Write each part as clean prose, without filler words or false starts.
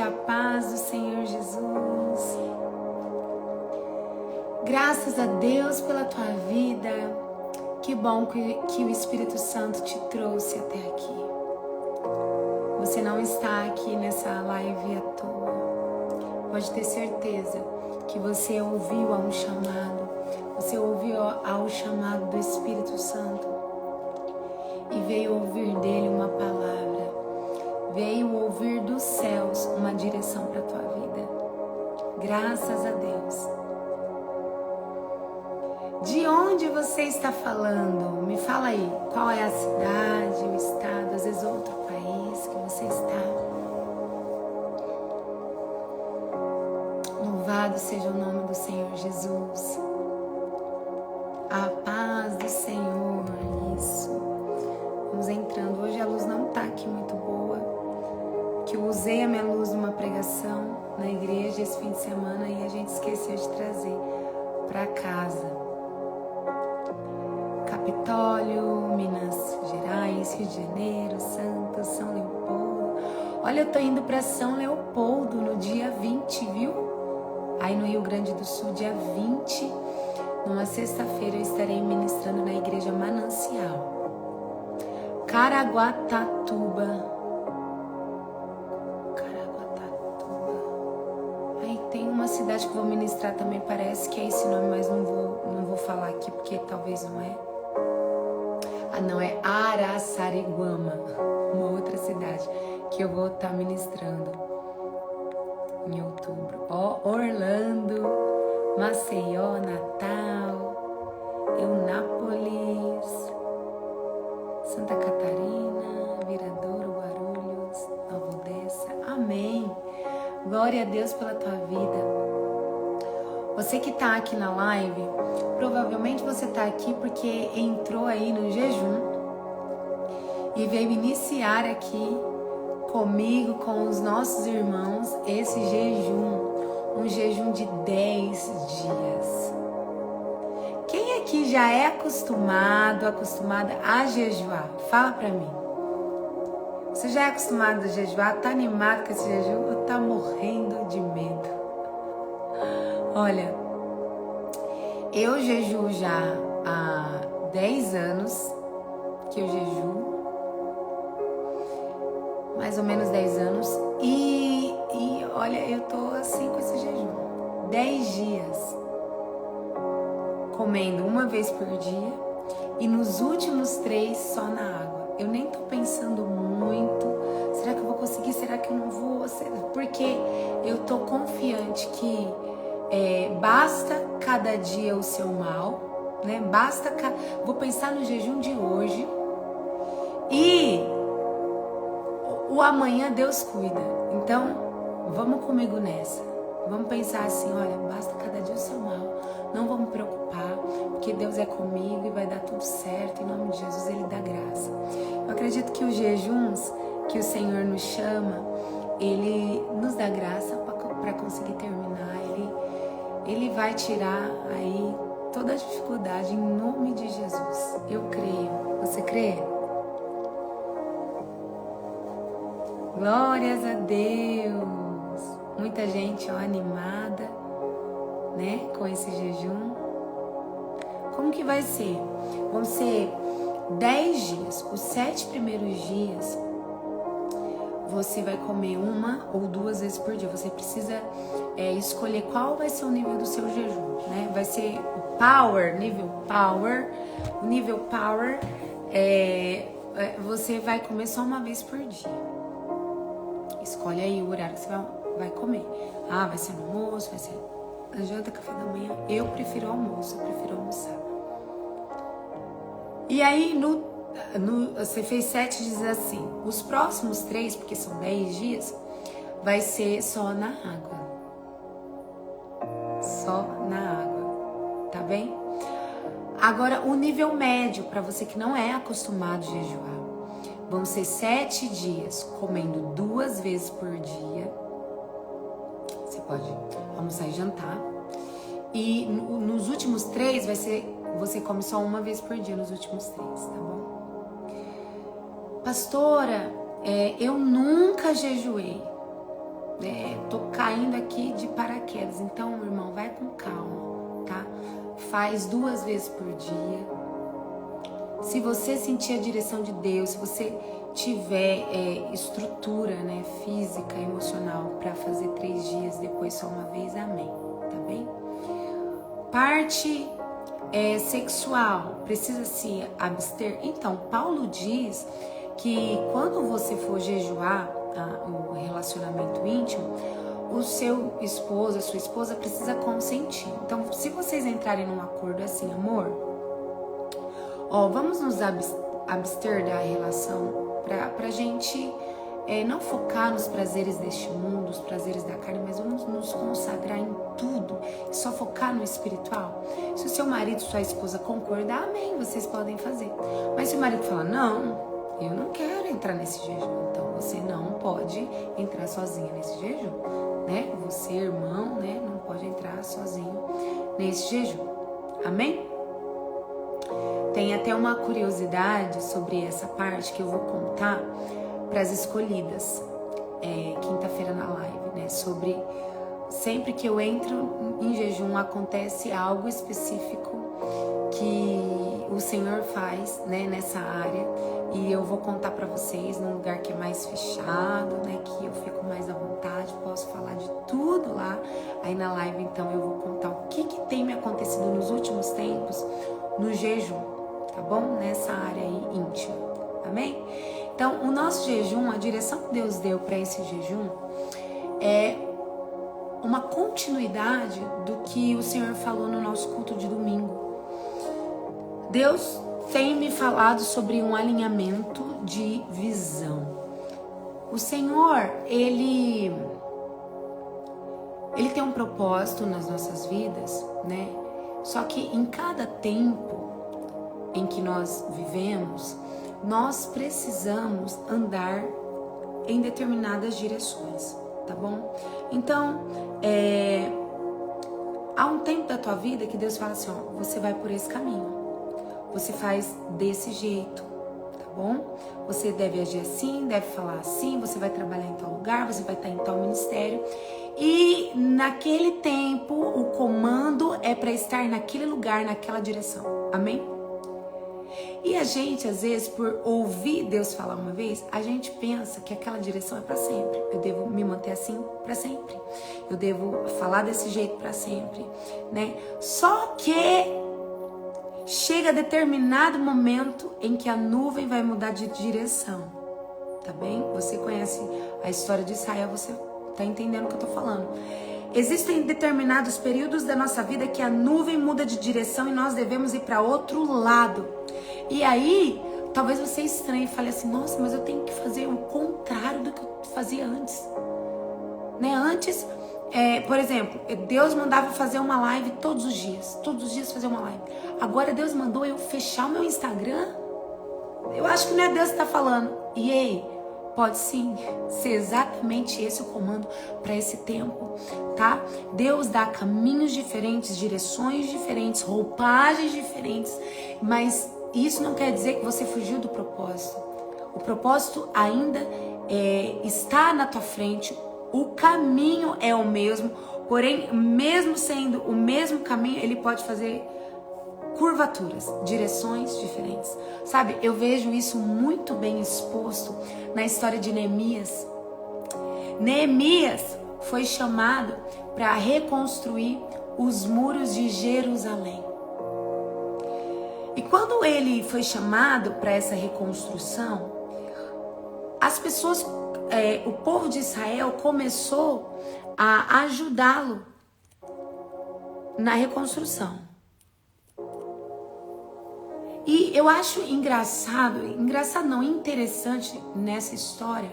a paz do Senhor Jesus. Graças a Deus pela tua vida. Que bom que o Espírito Santo te trouxe até aqui. Você não está aqui nessa live à toa. Pode ter certeza que você ouviu a um chamado. Você ouviu ao chamado do Espírito Santo e veio ouvir dele uma palavra. Veio ouvir dos céus uma direção para a tua vida. Graças a Deus. De onde você está falando? Me fala aí. Qual é a cidade, o estado, às vezes outro país que você está? Louvado seja o nome do Senhor Jesus. A paz do Senhor. Isso. Vamos entrando. Hoje a luz não está aqui muito boa. Que eu usei a minha luz numa pregação na igreja esse fim de semana e a gente esqueceu de trazer para casa. Capitólio, Minas Gerais, Rio de Janeiro, Santos, São Leopoldo. Olha, eu tô indo para São Leopoldo no dia 20, viu? Aí no Rio Grande do Sul, dia 20, numa sexta-feira, eu estarei ministrando na igreja Manancial. Caraguatatuba. Aí tem uma cidade que eu vou ministrar também, parece que é esse nome, mas não vou falar aqui porque talvez não é. Ah, não, é Araçariguama, uma outra cidade que eu vou estar ministrando em outubro. Ó, Orlando, Maceió, Natal, Eunápolis, Santa Catarina, Viradouro, Guarulhos, Nova Odessa. Amém. Glória a Deus pela tua vida. Você que está aqui na live, provavelmente você está aqui porque entrou aí no jejum e veio iniciar aqui comigo, com os nossos irmãos, esse jejum, um jejum de 10 dias. Quem aqui já é acostumada a jejuar? Fala pra mim. Você já é acostumado a jejuar? Tá animado com esse jejum ou tá morrendo de medo? Olha, eu jejuo já há 10 anos que eu jejuo, mais ou menos 10 anos, e olha, eu tô assim com esse jejum, 10 dias, comendo uma vez por dia, e nos últimos 3 só na água. Eu nem tô pensando muito, será que eu vou conseguir, será que eu não vou, porque eu tô confiante que basta cada dia o seu mal, né? Vou pensar no jejum de hoje e o amanhã Deus cuida. Então, vamos comigo nessa. Vamos pensar assim, olha, basta cada dia o seu mal. Não vamos preocupar, porque Deus é comigo e vai dar tudo certo. Em nome de Jesus, Ele dá graça. Eu acredito que os jejuns que o Senhor nos chama, Ele nos dá graça para conseguir terminar. Ele vai tirar aí toda a dificuldade em nome de Jesus. Eu creio. Você crê? Glórias a Deus. Muita gente animada, né, com esse jejum. Como que vai ser? Vão ser 10 dias. Os 7 primeiros dias você vai comer 1 ou 2 vezes por dia. Você precisa escolher qual vai ser o nível do seu jejum, né? Vai ser o power, nível power. O nível power você vai comer só 1 vez por dia. Escolhe aí o horário que você vai comer. Ah, vai ser no almoço, vai ser na janta, café da manhã. Eu prefiro almoço, eu prefiro almoçar. E aí, você fez 7 dias assim. Os próximos 3, porque são 10 dias, vai ser só na água. Só na água, tá bem? Agora, o nível médio, para você que não é acostumado a jejuar, vão ser 7 dias comendo 2 vezes por dia. Você pode almoçar e jantar. E nos últimos 3 vai ser, você come só 1 vez por dia nos últimos 3, tá bom? Pastora, eu nunca jejuei. tô caindo aqui de paraquedas. Então, meu irmão, vai com calma, tá? Faz 2 vezes por dia. Se você sentir a direção de Deus, se você tiver estrutura, né, física, emocional para fazer 3 dias, depois só uma vez, amém, tá bem? Parte sexual, precisa se abster? Então, Paulo diz que quando você for jejuar o relacionamento íntimo, o seu esposo, a sua esposa precisa consentir. Então, se vocês entrarem num acordo assim, amor, vamos nos abster da relação pra gente não focar nos prazeres deste mundo, os prazeres da carne, mas vamos nos consagrar em tudo e só focar no espiritual. Se o seu marido, sua esposa concordar, amém, vocês podem fazer. Mas se o marido falar, não, eu não quero entrar nesse jejum, então você não pode entrar sozinha nesse jejum, né? Você, irmão, né, não pode entrar sozinho nesse jejum, amém? Tem até uma curiosidade sobre essa parte que eu vou contar para as escolhidas, quinta-feira na live, né? Sobre sempre que eu entro em jejum acontece algo específico que o Senhor faz, né, nessa área, e eu vou contar para vocês num lugar que é mais fechado, né, que eu fico mais à vontade, posso falar de tudo lá. Aí na live então eu vou contar o que tem me acontecido nos últimos tempos no jejum, tá bom? Nessa área aí íntima, amém? Então, o nosso jejum, a direção que Deus deu para esse jejum é uma continuidade do que o Senhor falou no nosso culto de domingo. Deus tem me falado sobre um alinhamento de visão. O Senhor, Ele tem um propósito nas nossas vidas, né? Só que em cada tempo em que nós vivemos, nós precisamos andar em determinadas direções, tá bom? Então, há um tempo da tua vida que Deus fala assim, você vai por esse caminho, você faz desse jeito, tá bom? Você deve agir assim, deve falar assim, você vai trabalhar em tal lugar, você vai estar em tal ministério. E naquele tempo, o comando é para estar naquele lugar, naquela direção, amém? E a gente, às vezes, por ouvir Deus falar uma vez, a gente pensa que aquela direção é para sempre. Eu devo me manter assim para sempre. Eu devo falar desse jeito para sempre, né? Só que chega determinado momento em que a nuvem vai mudar de direção, tá bem? Você conhece a história de Israel, você tá entendendo o que eu tô falando. Existem determinados períodos da nossa vida que a nuvem muda de direção e nós devemos ir para outro lado. E aí, talvez você estranhe e fale assim, nossa, mas eu tenho que fazer o contrário do que eu fazia antes. Né? Antes, por exemplo, Deus mandava fazer uma live todos os dias fazer uma live. Agora Deus mandou eu fechar o meu Instagram. Eu acho que não é Deus que está falando. E aí, pode sim ser exatamente esse o comando para esse tempo, tá? Deus dá caminhos diferentes, direções diferentes, roupagens diferentes, mas isso não quer dizer que você fugiu do propósito. O propósito ainda está na tua frente, o caminho é o mesmo, porém, mesmo sendo o mesmo caminho, ele pode fazer curvaturas, direções diferentes. Sabe, eu vejo isso muito bem exposto na história de Neemias. Neemias foi chamado para reconstruir os muros de Jerusalém. E quando ele foi chamado para essa reconstrução, as pessoas, o povo de Israel começou a ajudá-lo na reconstrução. E eu acho interessante nessa história,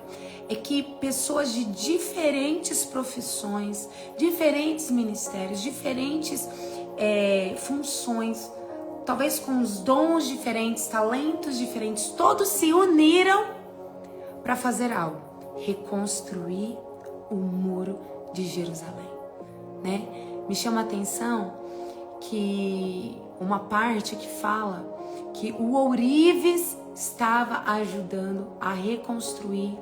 é que pessoas de diferentes profissões, diferentes ministérios, diferentes funções, talvez com os dons diferentes, talentos diferentes, todos se uniram para fazer algo, reconstruir o muro de Jerusalém, né? Me chama a atenção que uma parte que fala que o ourives estava ajudando a reconstruir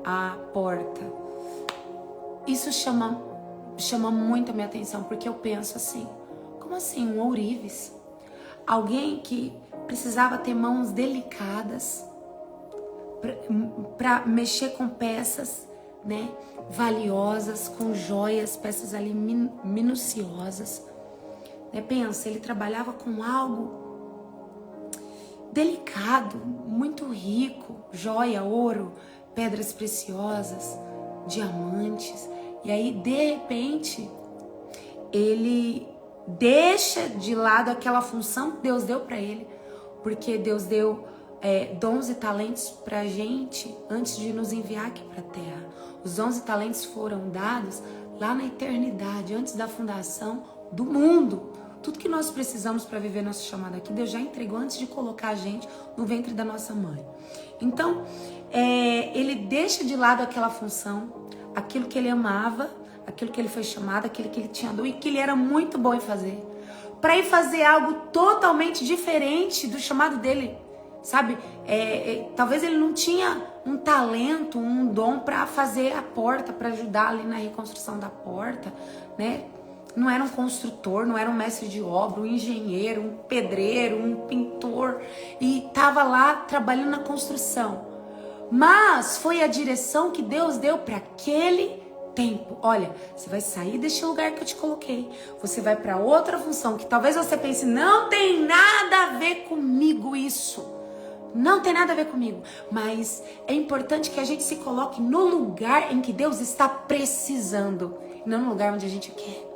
a porta. Isso chama muito a minha atenção, porque eu penso assim, como assim um ourives? Alguém que precisava ter mãos delicadas para mexer com peças, né, valiosas, com joias, peças ali minuciosas. Né? Pensa, ele trabalhava com algo delicado, muito rico, joia, ouro, pedras preciosas, diamantes. E aí, de repente, ele deixa de lado aquela função que Deus deu para ele, porque Deus deu dons e talentos pra gente antes de nos enviar aqui pra terra. Os dons e talentos foram dados lá na eternidade, antes da fundação do mundo. Tudo que nós precisamos para viver nosso chamado aqui, Deus já entregou antes de colocar a gente no ventre da nossa mãe. Então, ele deixa de lado aquela função, aquilo que ele amava, aquilo que ele foi chamado, aquilo que ele tinha dom e que ele era muito bom em fazer, para ir fazer algo totalmente diferente do chamado dele. Sabe, talvez ele não tinha um talento, um dom para fazer a porta, para ajudar ali na reconstrução da porta, né? Não era um construtor, não era um mestre de obra, um engenheiro, um pedreiro, um pintor, e estava lá trabalhando na construção. Mas foi a direção que Deus deu para aquele tempo. Olha, você vai sair deste lugar que eu te coloquei, você vai para outra função que talvez você pense, não tem nada a ver comigo isso. Não tem nada a ver comigo, mas é importante que a gente se coloque no lugar em que Deus está precisando, não no lugar onde a gente quer.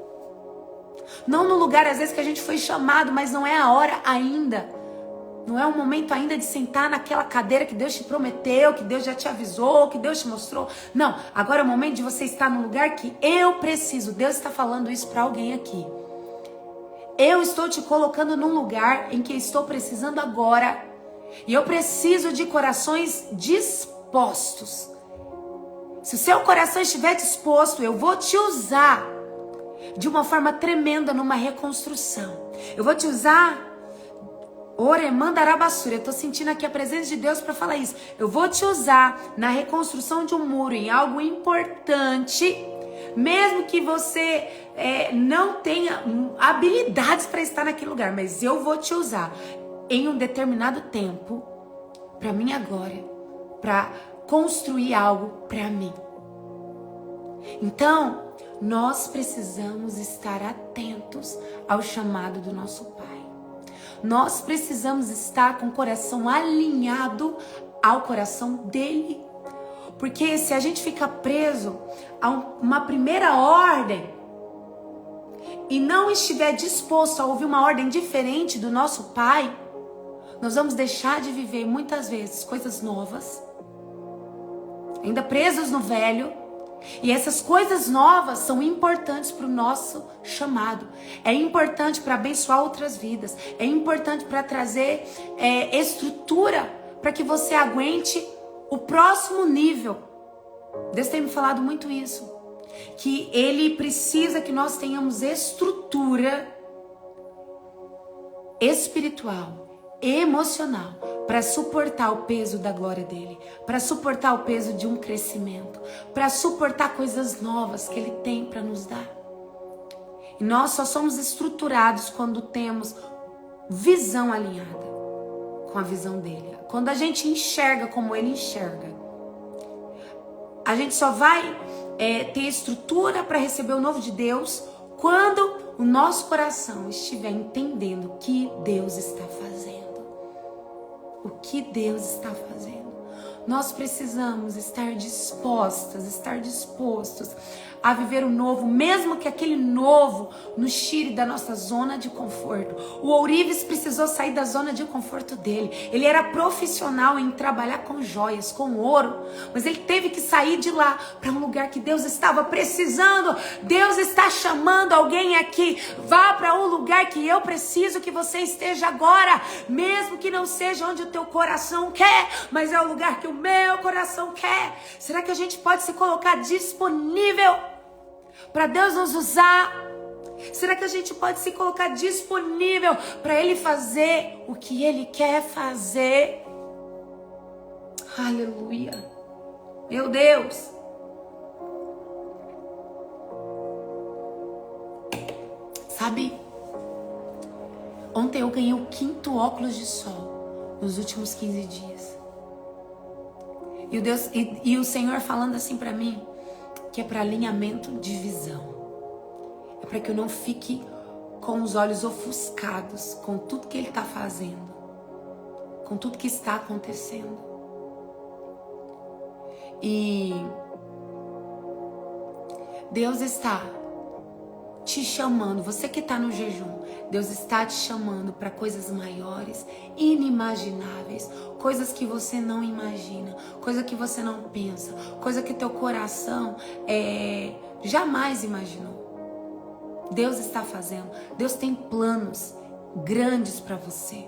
Não no lugar, às vezes, que a gente foi chamado, mas não é a hora ainda. Não é o momento ainda de sentar naquela cadeira que Deus te prometeu, que Deus já te avisou, que Deus te mostrou. Não, agora é o momento de você estar no lugar que eu preciso. Deus está falando isso para alguém aqui. Eu estou te colocando num lugar em que estou precisando agora. E eu preciso de corações dispostos. Se o seu coração estiver disposto, eu vou te usar de uma forma tremenda numa reconstrução. Eu vou te usar, Oremandarabassura, eu tô sentindo aqui a presença de Deus para falar isso. Eu vou te usar na reconstrução de um muro, em algo importante, mesmo que você não tenha habilidades para estar naquele lugar, mas eu vou te usar em um determinado tempo, para minha glória, para construir algo para mim. Então, nós precisamos estar atentos ao chamado do nosso Pai. Nós precisamos estar com o coração alinhado ao coração dele. Porque se a gente ficar preso a uma primeira ordem e não estiver disposto a ouvir uma ordem diferente do nosso Pai, nós vamos deixar de viver muitas vezes coisas novas, ainda presos no velho. E essas coisas novas são importantes para o nosso chamado. É importante para abençoar outras vidas. É importante para trazer estrutura para que você aguente o próximo nível. Deus tem me falado muito isso. Que Ele precisa que nós tenhamos estrutura espiritual, emocional, para suportar o peso da glória dele, para suportar o peso de um crescimento, para suportar coisas novas que ele tem para nos dar. E nós só somos estruturados quando temos visão alinhada com a visão dele. Quando a gente enxerga como ele enxerga. A gente só vai ter estrutura para receber o novo de Deus quando o nosso coração estiver entendendo o que Deus está fazendo. O que Deus está fazendo. Nós precisamos estar dispostos a viver o novo, mesmo que aquele novo nos tire da nossa zona de conforto. O ourives precisou sair da zona de conforto dele. Ele era profissional em trabalhar com joias, com ouro, mas ele teve que sair de lá para um lugar que Deus estava precisando. Deus está chamando alguém aqui. Vá para um lugar que eu preciso que você esteja agora, mesmo que não seja onde o teu coração quer, mas é o lugar que o meu coração quer. Será que a gente pode se colocar disponível para Deus nos usar? Será que a gente pode se colocar disponível para Ele fazer o que Ele quer fazer? Aleluia. Meu Deus. Sabe? Ontem eu ganhei o 5º óculos de sol nos últimos 15 dias. E o Senhor falando assim pra mim, que é para alinhamento de visão. É para que eu não fique com os olhos ofuscados com tudo que Ele está fazendo, com tudo que está acontecendo. E Deus está te chamando, você que está no jejum, Deus está te chamando para coisas maiores, inimagináveis, coisas que você não imagina, coisa que você não pensa, coisa que teu coração jamais imaginou. Deus está fazendo. Deus tem planos grandes para você.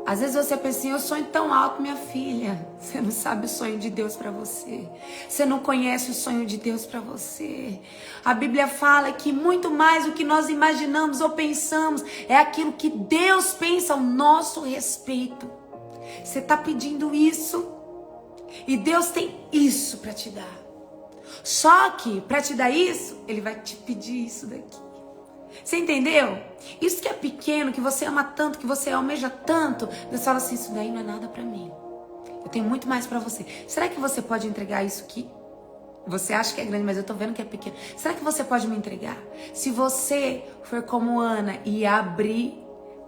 Às vezes você pensa assim, eu sonho tão alto, minha filha. Você não sabe o sonho de Deus para você. Você não conhece o sonho de Deus para você. A Bíblia fala que muito mais do que nós imaginamos ou pensamos é aquilo que Deus pensa ao nosso respeito. Você está pedindo isso e Deus tem isso para te dar. Só que para te dar isso, Ele vai te pedir isso daqui. Você entendeu? Isso que é pequeno, que você ama tanto, que você almeja tanto, Deus fala assim, isso daí não é nada pra mim. Eu tenho muito mais pra você. Será que você pode entregar isso que você acha que é grande, mas eu tô vendo que é pequeno? Será que você pode me entregar? Se você for como Ana e abrir,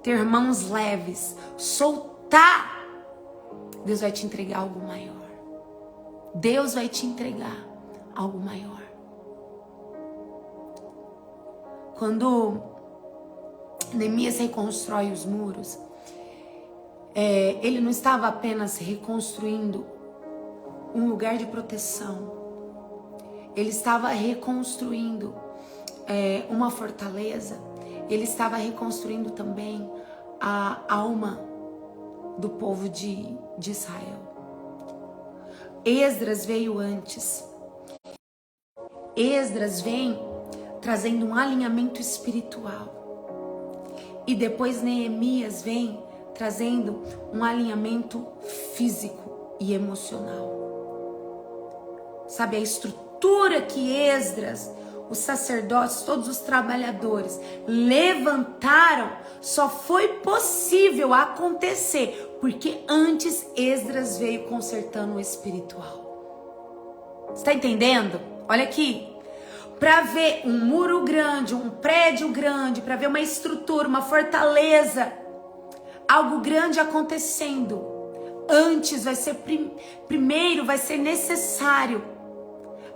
ter mãos leves, soltar, Deus vai te entregar algo maior. Deus vai te entregar algo maior. Quando Neemias reconstrói os muros, ele não estava apenas reconstruindo um lugar de proteção. Ele estava reconstruindo uma fortaleza. Ele estava reconstruindo também a alma do povo de Israel. Esdras veio antes. Esdras vem trazendo um alinhamento espiritual. E depois Neemias vem trazendo um alinhamento físico e emocional. Sabe, a estrutura que Esdras, os sacerdotes, todos os trabalhadores levantaram, só foi possível acontecer porque antes Esdras veio consertando o espiritual. Você está entendendo? Olha aqui. Para ver um muro grande, um prédio grande, para ver uma estrutura, uma fortaleza, algo grande acontecendo, antes vai ser primeiro vai ser necessário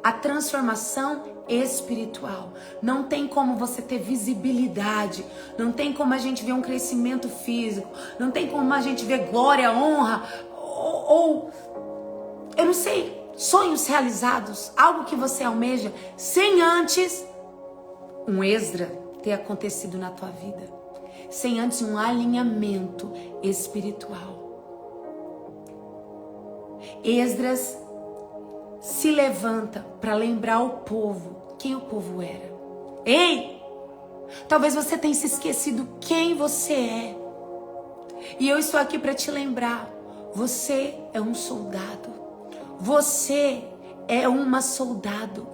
a transformação espiritual. Não tem como você ter visibilidade, não tem como a gente ver um crescimento físico, não tem como a gente ver glória, honra ou eu não sei, sonhos realizados, algo que você almeja, sem antes um Esdras ter acontecido na tua vida, sem antes um alinhamento espiritual. Esdras se levanta para lembrar o povo quem o povo era. Ei, talvez você tenha se esquecido quem você é. E eu estou aqui para te lembrar, você é um soldado. Você é uma soldado.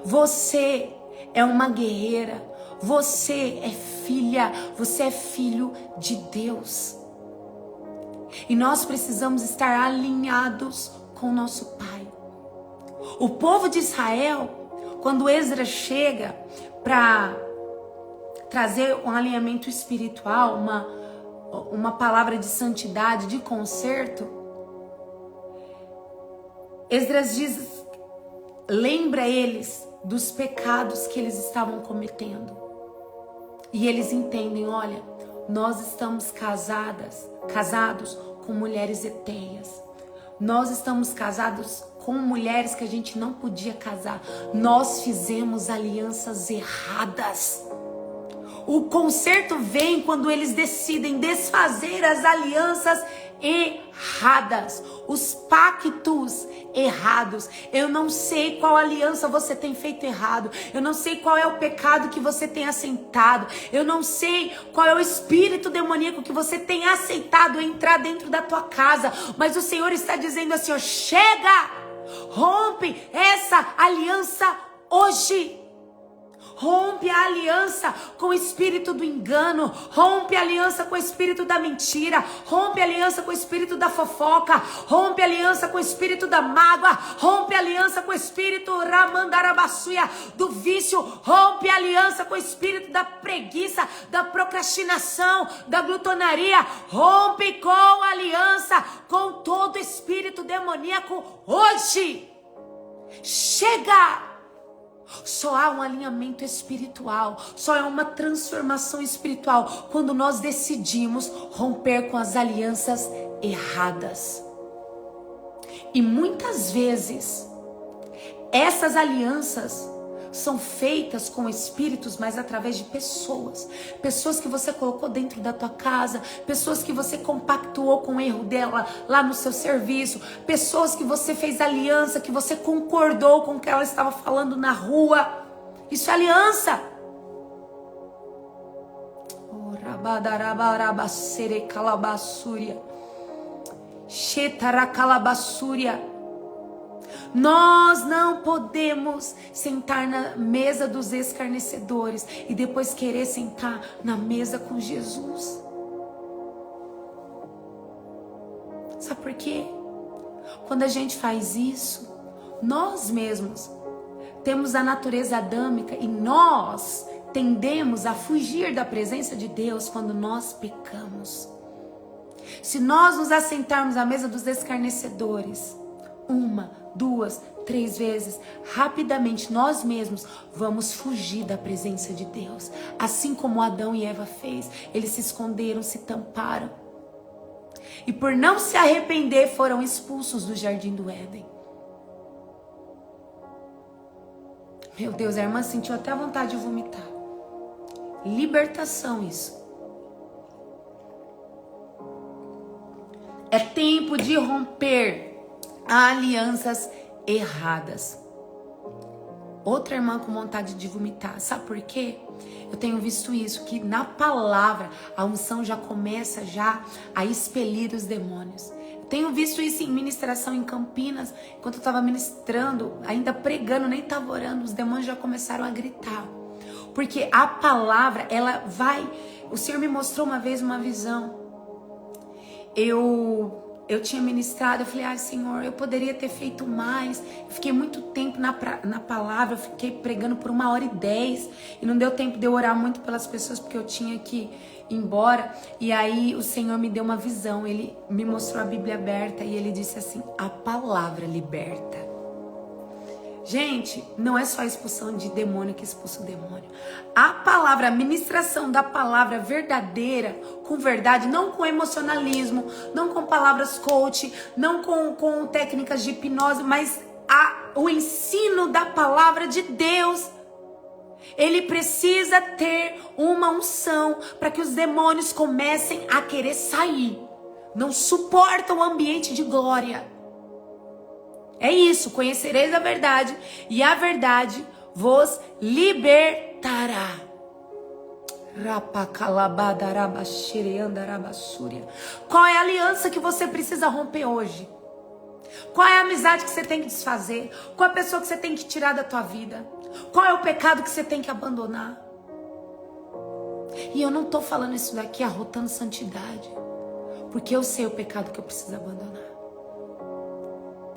Você é uma guerreira. Você é filha. Você é filho de Deus. E nós precisamos estar alinhados com o nosso Pai. O povo de Israel, quando Esdras chega para trazer um alinhamento espiritual, uma palavra de santidade, de conserto, Esdras lembra eles dos pecados que eles estavam cometendo. E eles entendem, olha, nós estamos casados com mulheres hetéias. Nós estamos casados com mulheres que a gente não podia casar. Nós fizemos alianças erradas. O conserto vem quando eles decidem desfazer as alianças erradas, os pactos errados. Eu não sei qual aliança você tem feito errado, eu não sei qual é o pecado que você tem assentado, eu não sei qual é o espírito demoníaco que você tem aceitado entrar dentro da tua casa, mas o Senhor está dizendo assim, ó, chega, rompe essa aliança hoje. Rompe a aliança com o espírito do engano. Rompe a aliança com o espírito da mentira. Rompe a aliança com o espírito da fofoca. Rompe a aliança com o espírito da mágoa. Rompe a aliança com o espírito ramandarabassuia do vício. Rompe a aliança com o espírito da preguiça, da procrastinação, da glutonaria. Rompe com a aliança com todo espírito demoníaco hoje. Chega! Só há um alinhamento espiritual, só é uma transformação espiritual quando nós decidimos romper com as alianças erradas. E muitas vezes essas alianças são feitas com espíritos, mas através de pessoas. Pessoas que você colocou dentro da tua casa, pessoas que você compactuou com o erro dela lá no seu serviço, pessoas que você fez aliança, que você concordou com o que ela estava falando na rua. Isso é aliança. Nós não podemos sentar na mesa dos escarnecedores e depois querer sentar na mesa com Jesus. Sabe por quê? Quando a gente faz isso, nós mesmos temos a natureza adâmica e nós tendemos a fugir da presença de Deus quando nós pecamos. Se nós nos assentarmos à mesa dos escarnecedores, 1, 2, 3 vezes, rapidamente nós mesmos vamos fugir da presença de Deus. Assim como Adão e Eva fez, eles se esconderam, se tamparam. E por não se arrepender foram expulsos do jardim do Éden. Meu Deus, a irmã sentiu até vontade de vomitar. Libertação isso. É tempo de romper alianças erradas. Outra irmã com vontade de vomitar. Sabe por quê? Eu tenho visto isso, que na palavra a unção já começa a expelir os demônios. Eu tenho visto isso em ministração em Campinas. Enquanto eu estava ministrando, ainda pregando, nem estava orando, os demônios já começaram a gritar. Porque a palavra, ela vai... O Senhor me mostrou uma vez uma visão. Eu tinha ministrado, eu falei, Senhor, eu poderia ter feito mais. Eu fiquei muito tempo na palavra, eu fiquei pregando por 1h10 e não deu tempo de eu orar muito pelas pessoas porque eu tinha que ir embora. E aí o Senhor me deu uma visão, Ele me mostrou a Bíblia aberta e Ele disse assim, a palavra liberta. Gente, não é só a expulsão de demônio que expulsa o demônio. A palavra, a ministração da palavra verdadeira, com verdade, não com emocionalismo, não com palavras coach, não com técnicas de hipnose, mas o ensino da palavra de Deus. Ele precisa ter uma unção para que os demônios comecem a querer sair. Não suportam o ambiente de glória. É isso, conhecereis a verdade e a verdade vos libertará. Qual é a aliança que você precisa romper hoje? Qual é a amizade que você tem que desfazer? Qual é a pessoa que você tem que tirar da tua vida? Qual é o pecado que você tem que abandonar? E eu não estou falando isso daqui arrotando santidade, porque eu sei o pecado que eu preciso abandonar.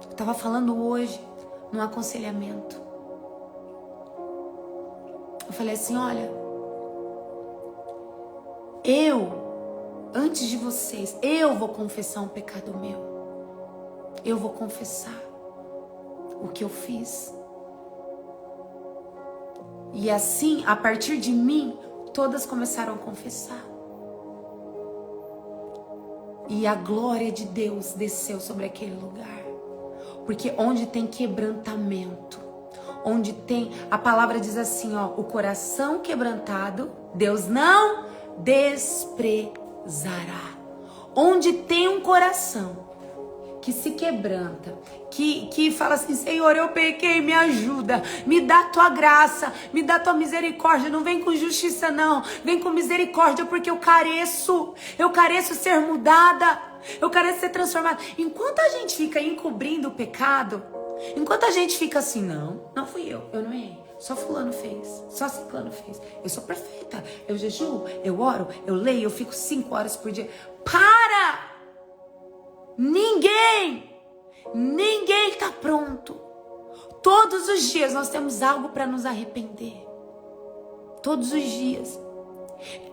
Eu estava falando hoje num aconselhamento. Eu falei assim, olha, antes de vocês, eu vou confessar um pecado meu. Eu vou confessar o que eu fiz. E assim, a partir de mim, todas começaram a confessar. E a glória de Deus desceu sobre aquele lugar. Porque onde tem quebrantamento, onde tem, a palavra diz assim, o coração quebrantado, Deus não desprezará. Onde tem um coração que se quebranta, que fala assim, Senhor, eu pequei, me ajuda, me dá tua graça, me dá tua misericórdia, não vem com justiça não, vem com misericórdia, porque eu careço ser mudada, eu careço ser transformada. Enquanto a gente fica encobrindo o pecado, enquanto a gente fica assim, não fui eu não errei, Só fulano fez, só ciclano fez. Eu sou perfeita, eu jejuo, eu oro, eu leio, eu fico 5 horas por dia. Para! Ninguém está pronto. Todos os dias nós temos algo para nos arrepender. Todos os dias.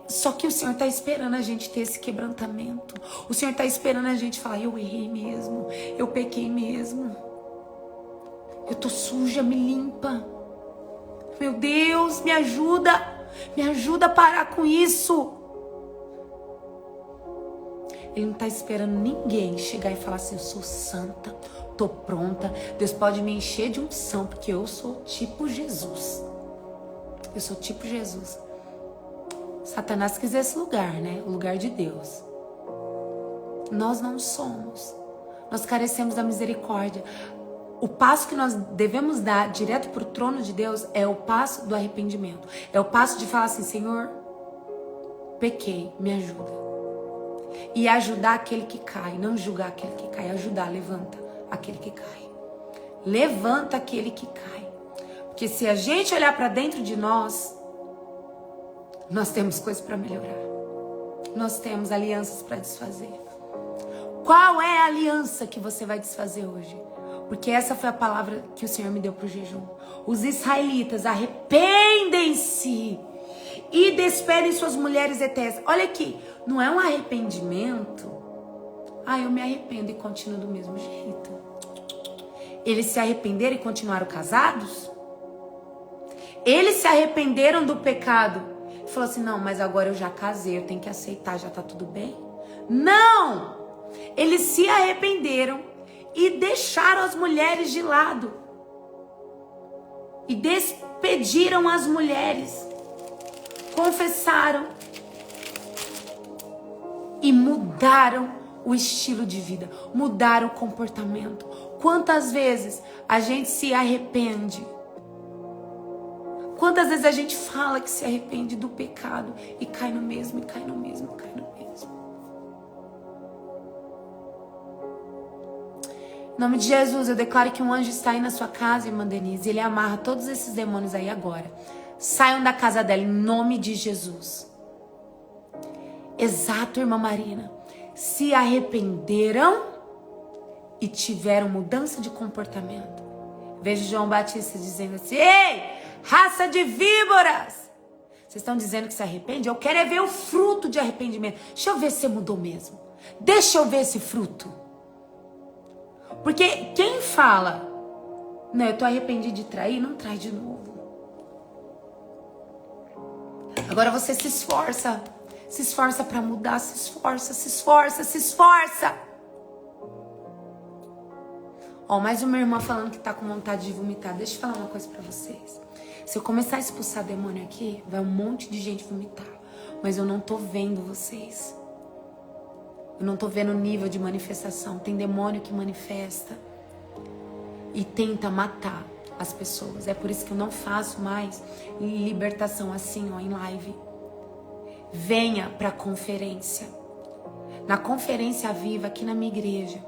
Só que o Senhor está esperando a gente ter esse quebrantamento. O Senhor está esperando a gente falar, eu errei mesmo, eu pequei mesmo. Eu tô suja, me limpa. Meu Deus, me ajuda a parar com isso. Ele não está esperando ninguém chegar e falar assim, eu sou santa, tô pronta, Deus pode me encher de unção, porque eu sou tipo Jesus. Eu sou tipo Jesus. Satanás quis esse lugar, né? O lugar de Deus. Nós não somos. Nós carecemos da misericórdia. O passo que nós devemos dar direto para o trono de Deus é o passo do arrependimento. É o passo de falar assim, Senhor, pequei, me ajuda. E ajudar aquele que cai, não julgar aquele que cai, ajudar, levanta aquele que cai. Levanta aquele que cai. Porque se a gente olhar para dentro de nós temos coisas para melhorar. Nós temos alianças para desfazer. Qual é a aliança que você vai desfazer hoje? Porque essa foi a palavra que o Senhor me deu para o jejum. Os israelitas arrependem-se e despedem suas mulheres eternas. Olha aqui, não é um arrependimento. Eu me arrependo e continuo do mesmo jeito. Eles se arrependeram e continuaram casados? Eles se arrependeram do pecado. Falou assim, não, mas agora eu já casei, eu tenho que aceitar, já tá tudo bem? Não! Eles se arrependeram e deixaram as mulheres de lado. E despediram as mulheres. Confessaram. E mudaram o estilo de vida. Mudaram o comportamento. Quantas vezes a gente se arrepende? Quantas vezes a gente fala que se arrepende do pecado e cai no mesmo, e cai no mesmo, e cai no mesmo. Em nome de Jesus, eu declaro que um anjo está aí na sua casa, irmã Denise, e ele amarra todos esses demônios aí agora. Saiam da casa dela, em nome de Jesus. Exato, irmã Marina. Se arrependeram e tiveram mudança de comportamento. Vejo João Batista dizendo assim, ei! Raça de víboras! Vocês estão dizendo que se arrepende? Eu quero é ver o fruto de arrependimento. Deixa eu ver se você mudou mesmo. Deixa eu ver esse fruto. Porque quem fala, não, eu tô arrependido de trair, não trai de novo. Agora você se esforça. Se esforça para mudar, se esforça, se esforça, se esforça. Mais uma irmã falando que tá com vontade de vomitar. Deixa eu falar uma coisa para vocês. Se eu começar a expulsar demônio aqui, vai um monte de gente vomitar. Mas eu não tô vendo vocês. Eu não tô vendo o nível de manifestação. Tem demônio que manifesta e tenta matar as pessoas. É por isso que eu não faço mais libertação assim, em live. Venha pra conferência. Na conferência viva aqui na minha igreja.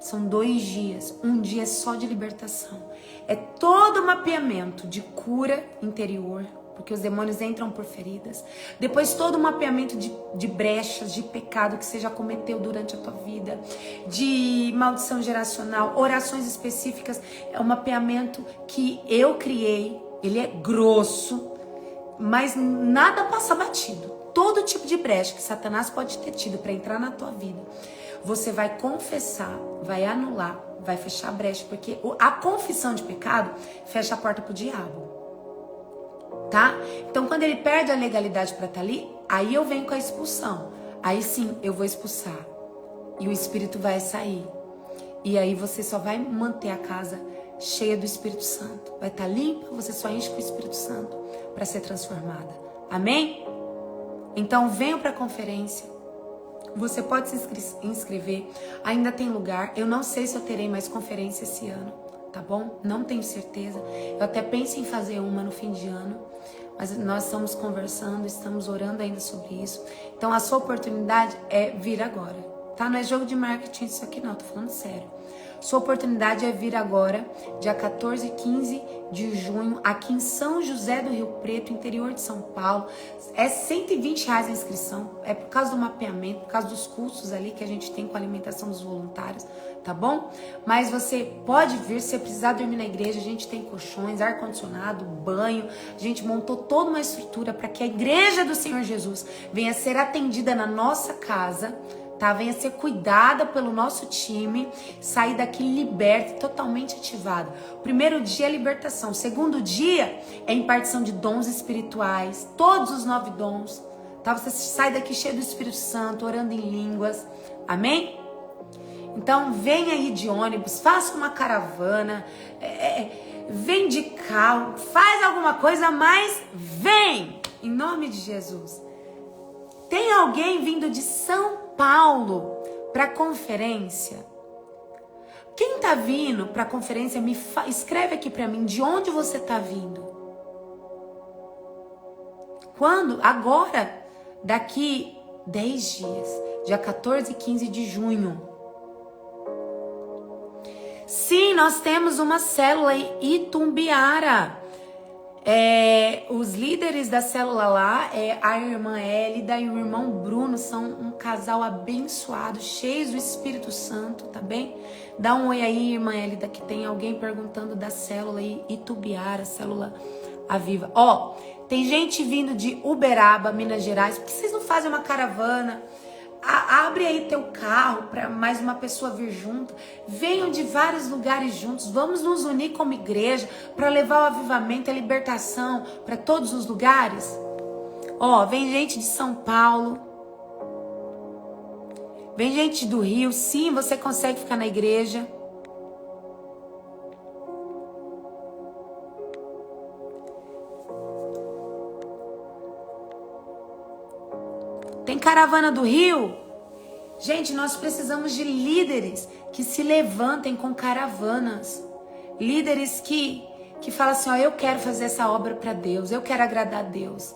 São 2 dias. Um dia é só de libertação. É todo mapeamento de cura interior, porque os demônios entram por feridas. Depois todo mapeamento de brechas, de pecado que você já cometeu durante a tua vida, de maldição geracional, orações específicas. É um mapeamento que eu criei. Ele é grosso, mas nada passa batido. Todo tipo de brecha que Satanás pode ter tido para entrar na tua vida, você vai confessar, vai anular, vai fechar a brecha, porque a confissão de pecado fecha a porta pro diabo, tá? Então quando ele perde a legalidade para estar ali, aí eu venho com a expulsão. Aí sim, eu vou expulsar e o Espírito vai sair. E aí você só vai manter a casa cheia do Espírito Santo. Vai estar limpa, você só enche com o Espírito Santo para ser transformada. Amém? Então venham para a conferência. Você pode se inscrever, ainda tem lugar. Eu não sei se eu terei mais conferência esse ano, tá bom? Não tenho certeza. Eu até penso em fazer uma no fim de ano, mas nós estamos conversando, estamos orando ainda sobre isso. Então a sua oportunidade é vir agora, tá? Não é jogo de marketing isso aqui não, tô falando sério. Sua oportunidade é vir agora, dia 14 e 15 de junho, aqui em São José do Rio Preto, interior de São Paulo. É R$120 a inscrição, é por causa do mapeamento, por causa dos custos ali que a gente tem com a alimentação dos voluntários, tá bom? Mas você pode vir, se você precisar dormir na igreja, a gente tem colchões, ar-condicionado, banho, a gente montou toda uma estrutura para que a igreja do Senhor Jesus venha ser atendida na nossa casa, tá? Venha ser cuidada pelo nosso time, sair daqui liberta, totalmente ativada. Primeiro dia é libertação, segundo dia é impartição de dons espirituais, todos os 9 dons, tá? Você sai daqui cheio do Espírito Santo, orando em línguas, amém? Então vem aí de ônibus, faça uma caravana, vem de carro, faz alguma coisa, mas vem, em nome de Jesus. Tem alguém vindo de São Paulo para conferência? Quem tá vindo para conferência, escreve aqui para mim de onde você tá vindo. Quando? Agora, daqui 10 dias, dia 14 e 15 de junho. Sim, nós temos uma célula em Itumbiara. Os líderes da célula lá, a irmã Elida e o irmão Bruno, são um casal abençoado, cheios do Espírito Santo, tá bem? Dá um oi aí, irmã Elida, que tem alguém perguntando da célula Itumbiara, célula Aviva. Ó, tem gente vindo de Uberaba, Minas Gerais. Por que vocês não fazem uma caravana? Abre aí teu carro para mais uma pessoa vir junto. Venham de vários lugares juntos. Vamos nos unir como igreja para levar o avivamento e a libertação para todos os lugares. Ó, vem gente de São Paulo. Vem gente do Rio. Sim, você consegue ficar na igreja. Tem caravana do Rio? Gente, nós precisamos de líderes que se levantem com caravanas. Líderes que falam assim, ó, eu quero fazer essa obra para Deus, eu quero agradar a Deus.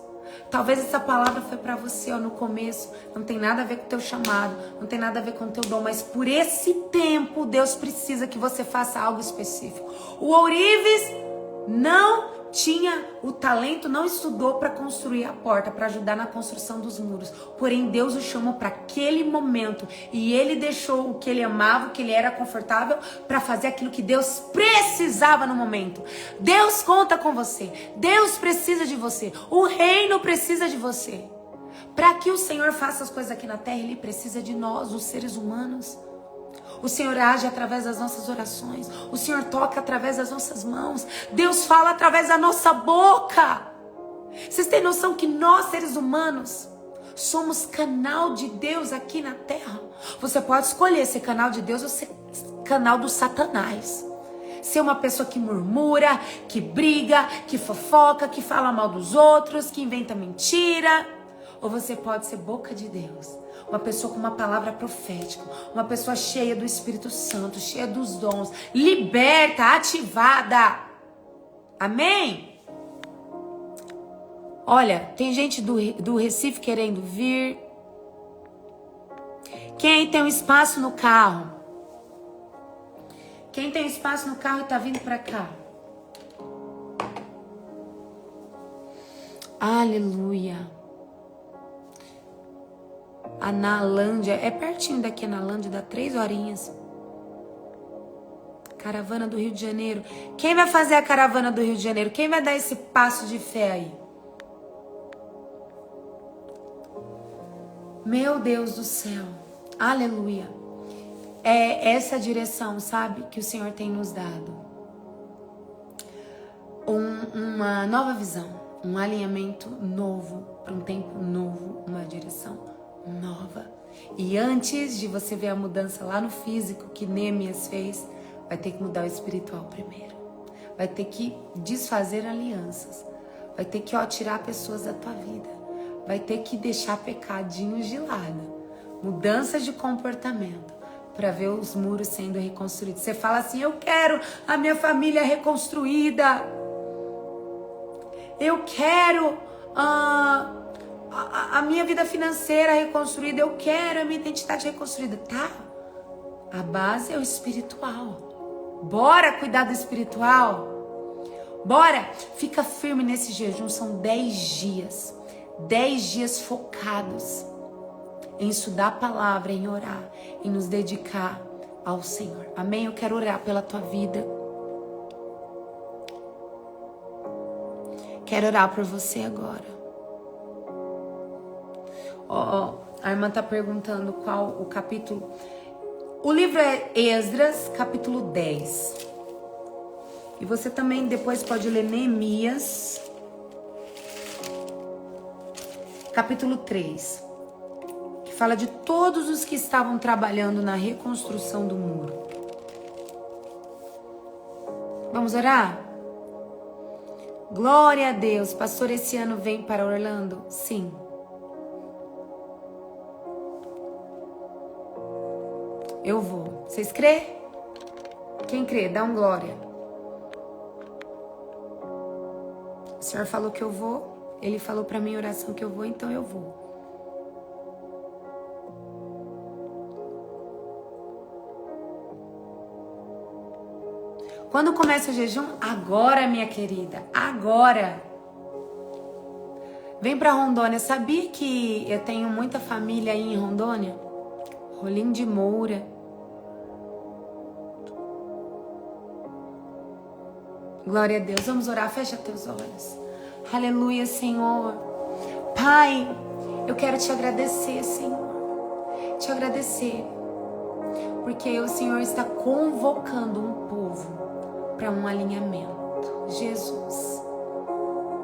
Talvez essa palavra foi para você, ó, no começo, não tem nada a ver com o teu chamado, não tem nada a ver com o teu dom, mas por esse tempo Deus precisa que você faça algo específico. O Ourives não tinha o talento, não estudou para construir a porta, para ajudar na construção dos muros. Porém, Deus o chamou para aquele momento e ele deixou o que ele amava, o que ele era confortável, para fazer aquilo que Deus precisava no momento. Deus conta com você. Deus precisa de você. O reino precisa de você. Para que o Senhor faça as coisas aqui na terra, Ele precisa de nós, os seres humanos. O Senhor age através das nossas orações. O Senhor toca através das nossas mãos. Deus fala através da nossa boca. Vocês têm noção que nós, seres humanos, somos canal de Deus aqui na terra? Você pode escolher ser canal de Deus ou ser canal do Satanás. Ser uma pessoa que murmura, que briga, que fofoca, que fala mal dos outros, que inventa mentira. Ou você pode ser boca de Deus. Uma pessoa com uma palavra profética, uma pessoa cheia do Espírito Santo, cheia dos dons, liberta, ativada. Amém? Olha, tem gente do Recife querendo vir. Quem aí tem um espaço no carro? Quem tem espaço no carro e tá vindo pra cá? Aleluia. A Nalândia, é pertinho daqui a Nalândia, dá 3 horinhas. Caravana do Rio de Janeiro. Quem vai fazer a caravana do Rio de Janeiro? Quem vai dar esse passo de fé aí? Meu Deus do céu. Aleluia. É essa direção, sabe, que o Senhor tem nos dado. Uma nova visão, um alinhamento novo, para um tempo novo, uma direção nova. E antes de você ver a mudança lá no físico que Neemias fez, vai ter que mudar o espiritual primeiro. Vai ter que desfazer alianças. Vai ter que tirar pessoas da tua vida. Vai ter que deixar pecadinhos de lado. Mudanças de comportamento para ver os muros sendo reconstruídos. Você fala assim, eu quero a minha família reconstruída. Eu quero a minha vida financeira reconstruída, eu quero a minha identidade reconstruída. Tá, a base é o espiritual. Bora cuidar do espiritual? Bora, fica firme nesse jejum, são 10 dias. 10 dias focados em estudar a palavra, em orar, em nos dedicar ao Senhor. Amém? Eu quero orar pela tua vida. Quero orar por você agora. A irmã tá perguntando qual o capítulo. O livro é Esdras, capítulo 10. E você também depois pode ler Neemias, capítulo 3. Que fala de todos os que estavam trabalhando na reconstrução do muro. Vamos orar? Glória a Deus. Pastor, esse ano vem para Orlando? Sim. Eu vou. Vocês crê? Quem crê, dá um glória. O Senhor falou que eu vou. Ele falou para mim em oração que eu vou, então eu vou. Quando começa o jejum? Agora, minha querida. Agora. Vem para Rondônia. Sabia que eu tenho muita família aí em Rondônia? Rolim de Moura. Glória a Deus. Vamos orar. Fecha teus olhos. Aleluia, Senhor. Pai, eu quero te agradecer, Senhor. Te agradecer. Porque o Senhor está convocando um povo para um alinhamento. Jesus.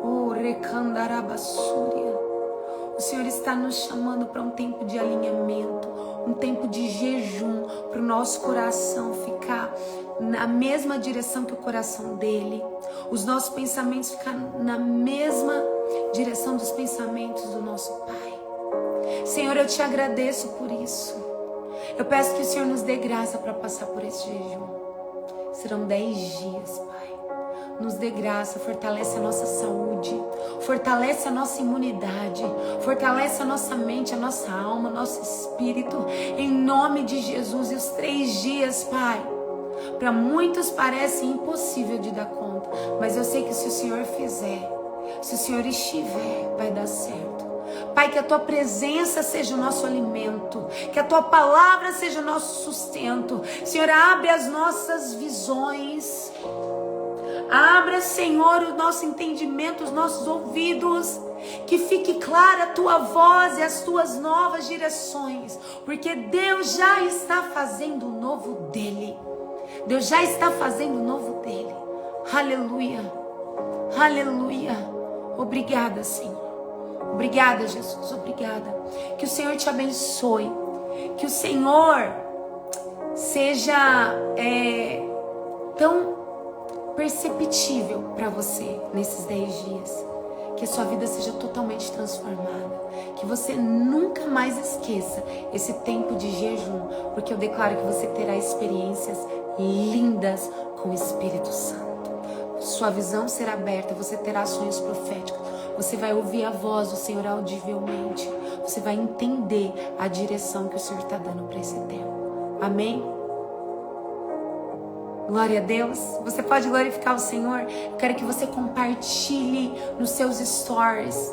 Oh, recandarabassúria. O Senhor está nos chamando para um tempo de alinhamento, um tempo de jejum, para o nosso coração ficar na mesma direção que o coração dele, os nossos pensamentos ficar na mesma direção dos pensamentos do nosso Pai. Senhor, eu te agradeço por isso. Eu peço que o Senhor nos dê graça para passar por esse jejum. Serão 10 dias, Pai. Nos dê graça, fortalece a nossa saúde, fortalece a nossa imunidade, fortalece a nossa mente, a nossa alma, nosso espírito, em nome de Jesus. E os 3 dias, Pai, para muitos parece impossível de dar conta, mas eu sei que se o Senhor fizer, se o Senhor estiver, vai dar certo. Pai, que a Tua presença seja o nosso alimento, que a Tua palavra seja o nosso sustento. Senhor, abre as nossas visões, abra, Senhor, o nosso entendimento, os nossos ouvidos, que fique clara a Tua voz e as Tuas novas direções, porque Deus já está fazendo o novo dEle. Deus já está fazendo o novo dEle. Aleluia, aleluia. Obrigada, Senhor. Obrigada, Jesus, obrigada. Que o Senhor te abençoe. Que o Senhor seja tão perceptível para você nesses 10 dias. Que a sua vida seja totalmente transformada. Que você nunca mais esqueça esse tempo de jejum, porque eu declaro que você terá experiências lindas com o Espírito Santo. Sua visão será aberta, você terá sonhos proféticos. Você vai ouvir a voz do Senhor audivelmente. Você vai entender a direção que o Senhor está dando para esse tempo. Amém? Glória a Deus. Você pode glorificar o Senhor? Eu quero que você compartilhe nos seus stories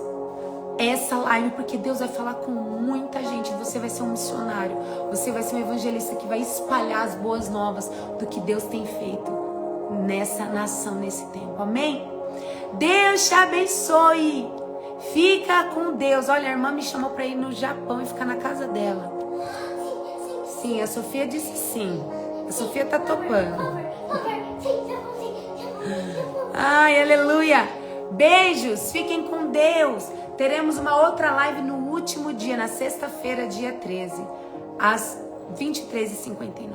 essa live, porque Deus vai falar com muita gente. Você vai ser um missionário. Você vai ser um evangelista que vai espalhar as boas novas do que Deus tem feito nessa nação, nesse tempo. Amém? Deus te abençoe. Fica com Deus. Olha, a irmã me chamou para ir no Japão e ficar na casa dela. Sim, a Sofia disse sim. A Sofia tá topando. Ai, aleluia. Beijos, fiquem com Deus. Teremos uma outra live no último dia, na sexta-feira, dia 13, às 23h59.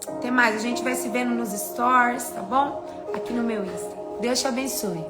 Até mais, a gente vai se vendo nos stories, tá bom? Aqui no meu Insta. Deus te abençoe.